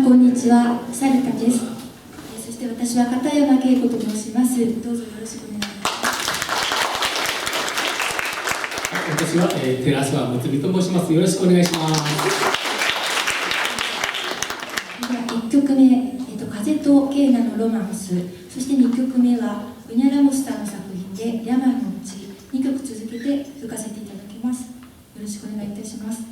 こんにちは、サルタです。そして私は片山恵子と申します。どうぞよろしくお願いします。私は、寺澤睦美と申します。よろしくお願いします。では1曲目、風とケーナのロマンス、そして2曲目はウニャラモスターの作品で山のうち、2曲続けて吹かせていただきます。よろしくお願いいたします。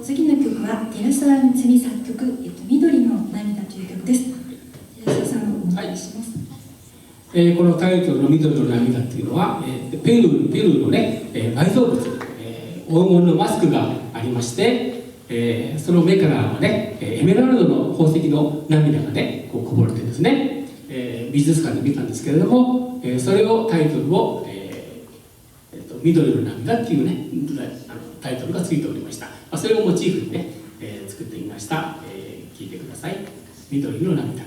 次の曲は寺澤光美作曲「緑の涙」という曲です。寺澤さんお願いします。このタイトルの緑の涙っていうのは、ペルーのね、埋蔵物、黄金のマスクがありまして、その目からはね、エメラルドの宝石の涙がね、こぼれてですね、美術館で見たんですけれども、それをタイトルを、緑の涙っていうね、タイトルがついておりました。それをモチーフにね、作ってみました。聴いてください。緑の涙。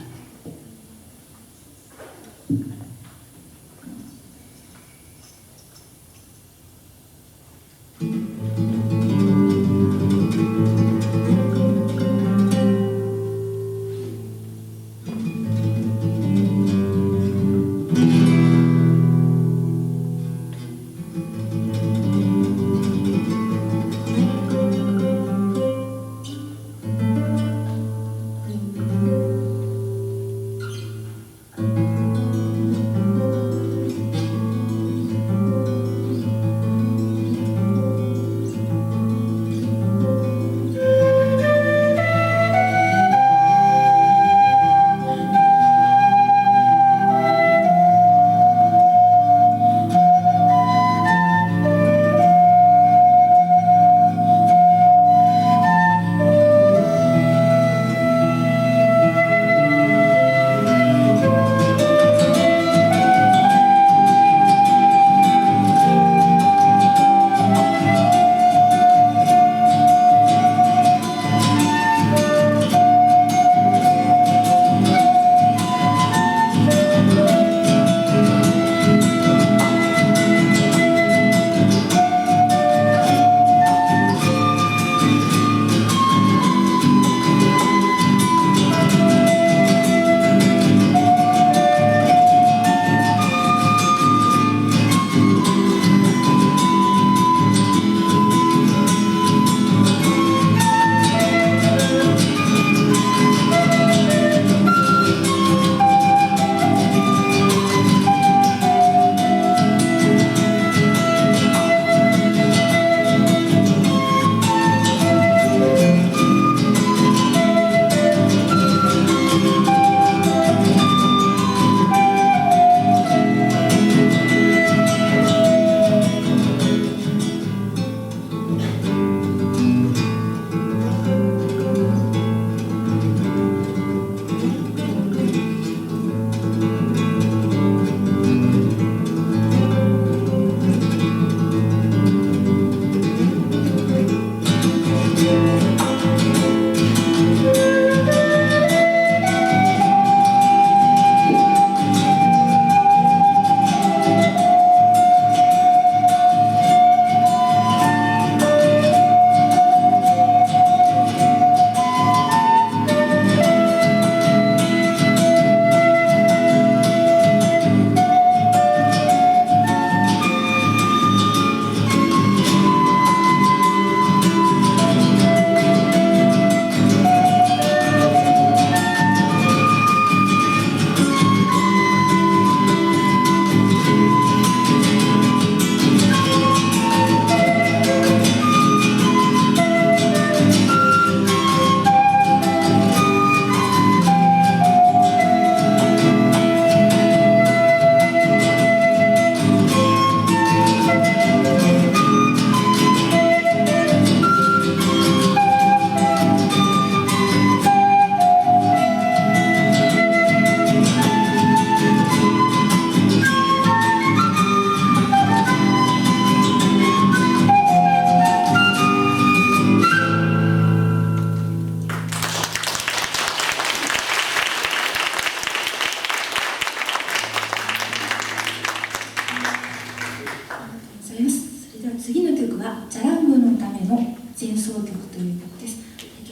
奏曲という曲です。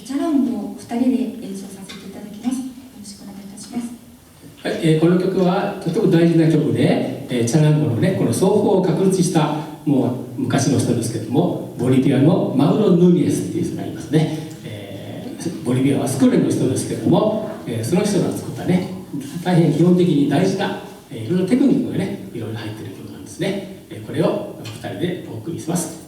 チャランを2人で演奏させていただきます。よろしくお願いいたします。はい、この曲はとても大事な曲で、チャランゴのね、この奏法を確立したもう昔の人ですけども、ボリビアのマウロ・ヌニエスっていう人がいますね。ボリビアはスクレの人ですけども、その人が作ったね、大変基本的に大事な、いろいろテクニックがね、いろいろ入っている曲なんですね。これを2人でお送りします。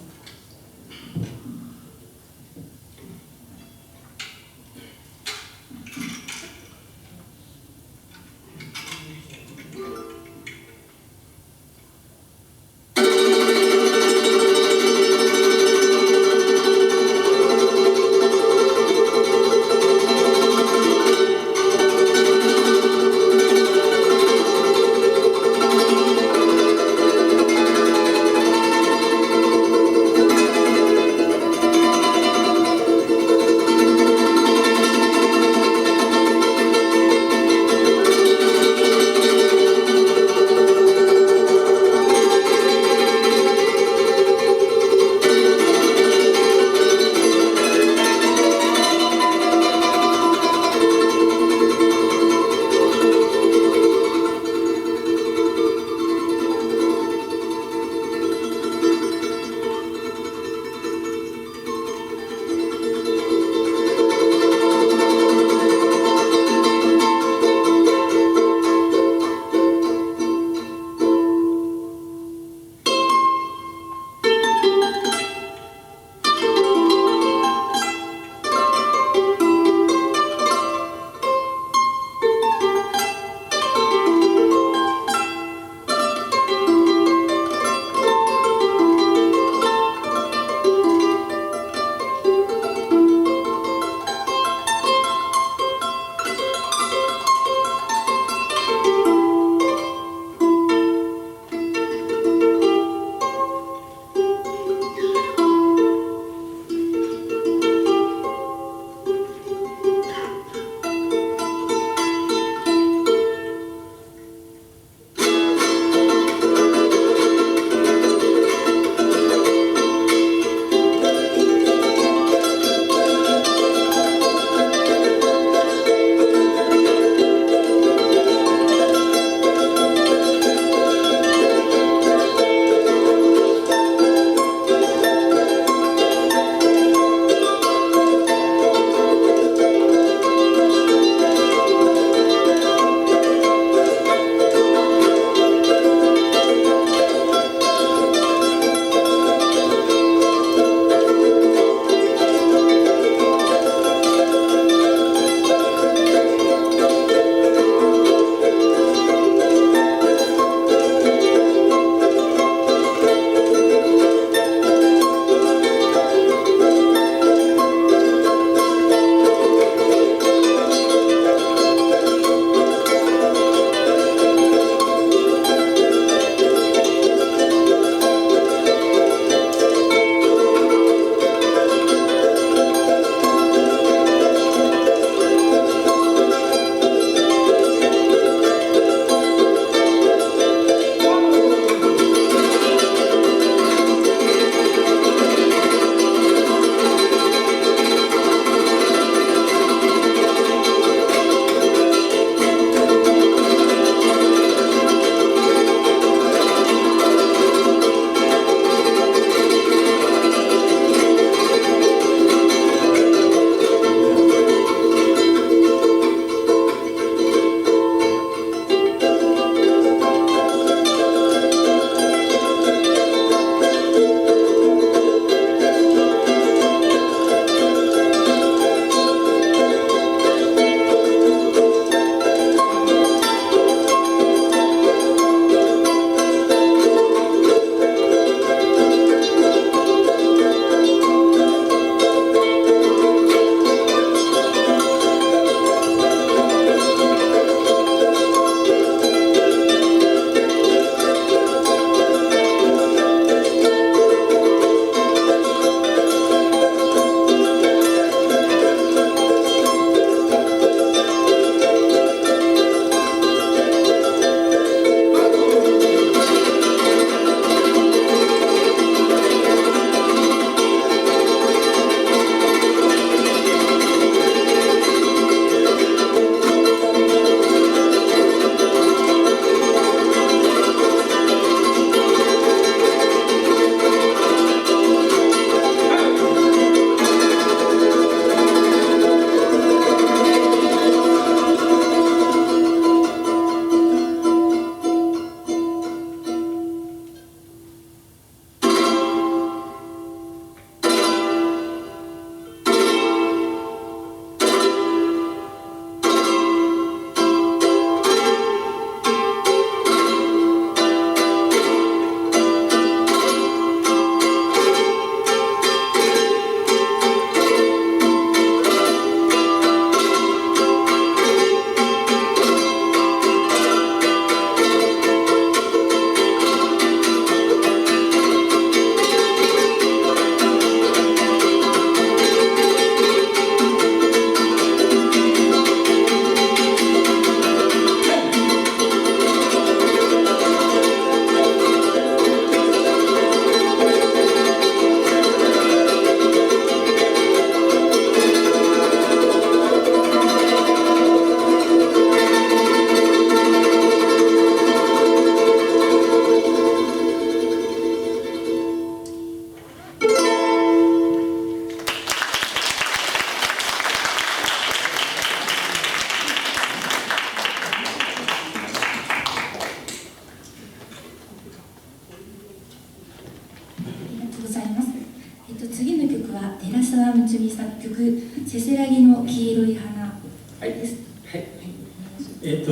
沢睦美作曲「せせらぎの黄色い花」です。はい、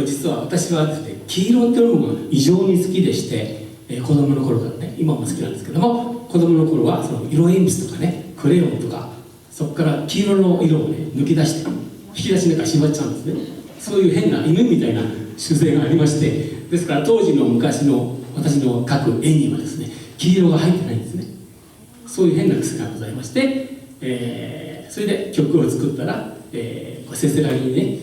実は私はですね、黄色っていうのが異常に好きでして、子供の頃からね、今も好きなんですけども、子供の頃はその色鉛筆とかね、クレヨンとか、そこから黄色の色をね抜き出して引き出しの中縛っちゃうんですね。そういう変な犬みたいな習性がありまして、ですから当時の昔の私の描く絵にはですね、黄色が入ってないんですね。そういう変な癖がございまして、それで曲を作ったら、せせらぎにね、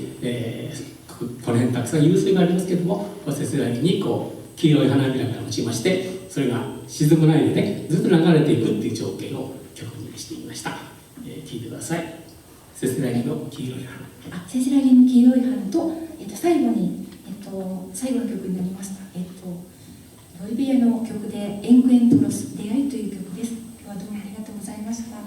この辺たくさん湧水がありますけども、せせらぎにこう黄色い花びらが落ちまして、それが沈まないでね、ずっと流れていくっていう情景を曲にしてみました。聴いてください。せせらぎの黄色い花。せせらぎの黄色い花と、最後に、最後の曲になりました。ボリビアの曲で「エンクエントロス出会い」という曲です。今日はどうもありがとうございました。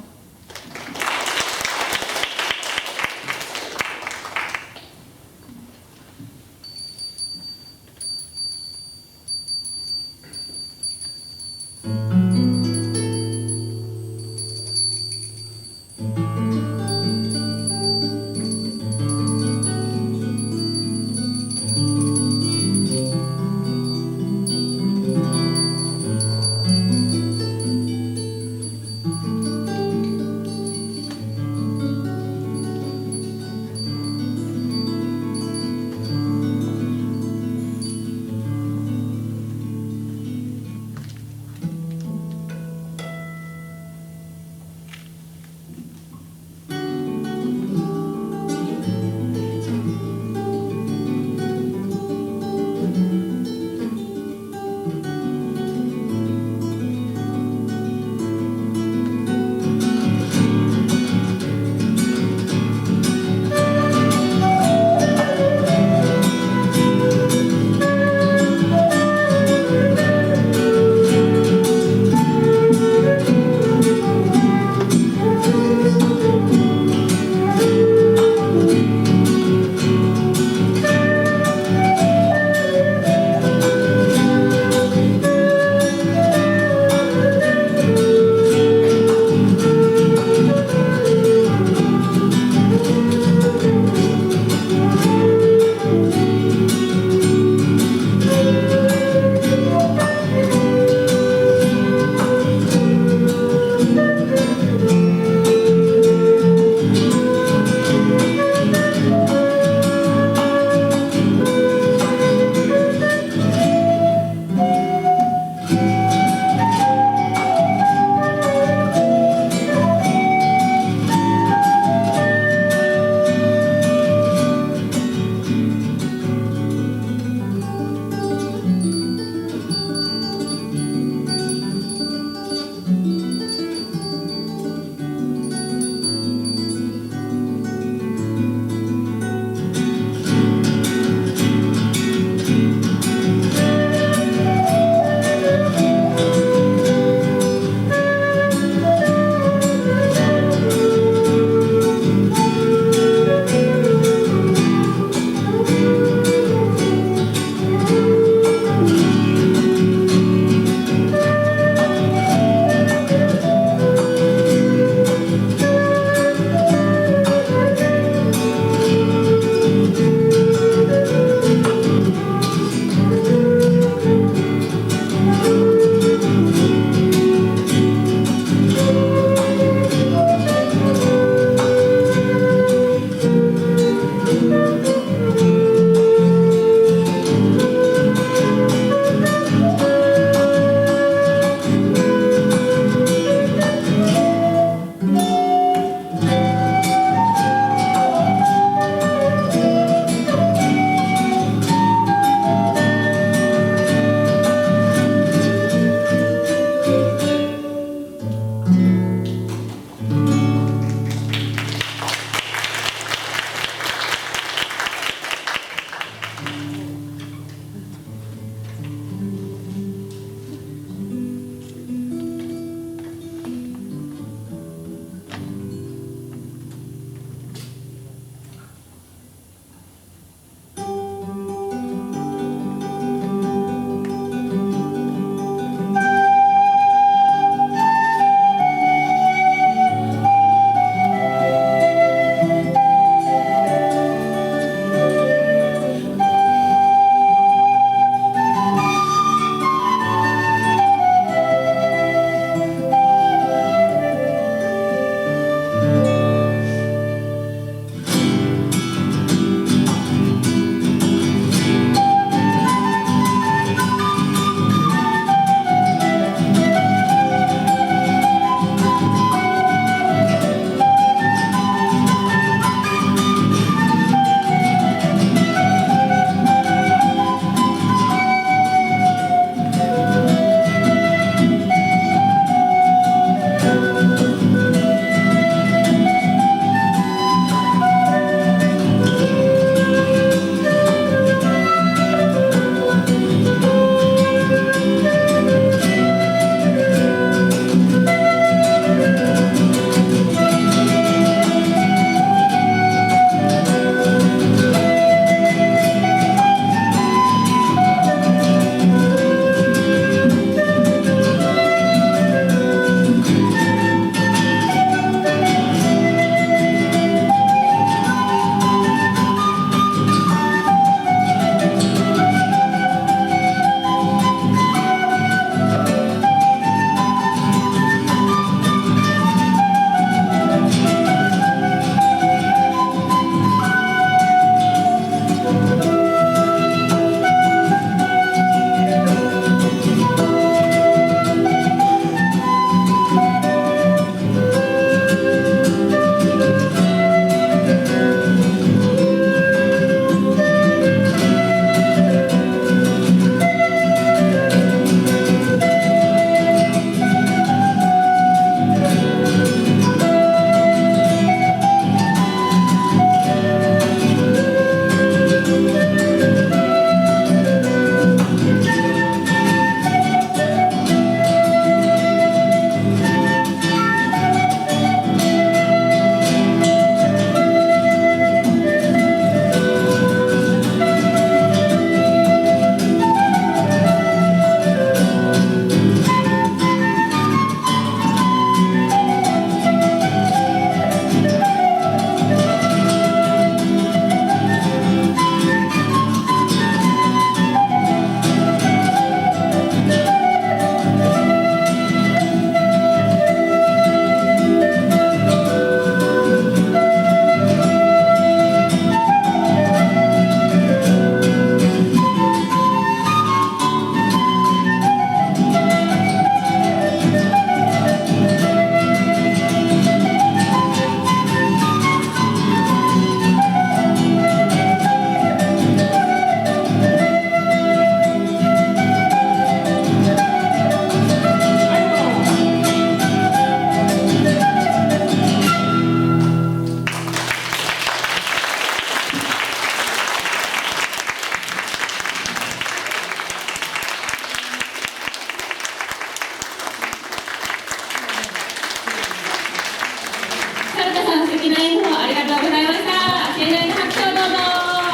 ありがとうございました。盛大な拍手をどうぞ。あ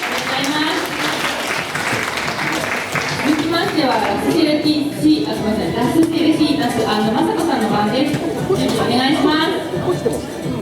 りがとうございます。続きましてはラステルシーナス雅子さんの番です。準備お願いします。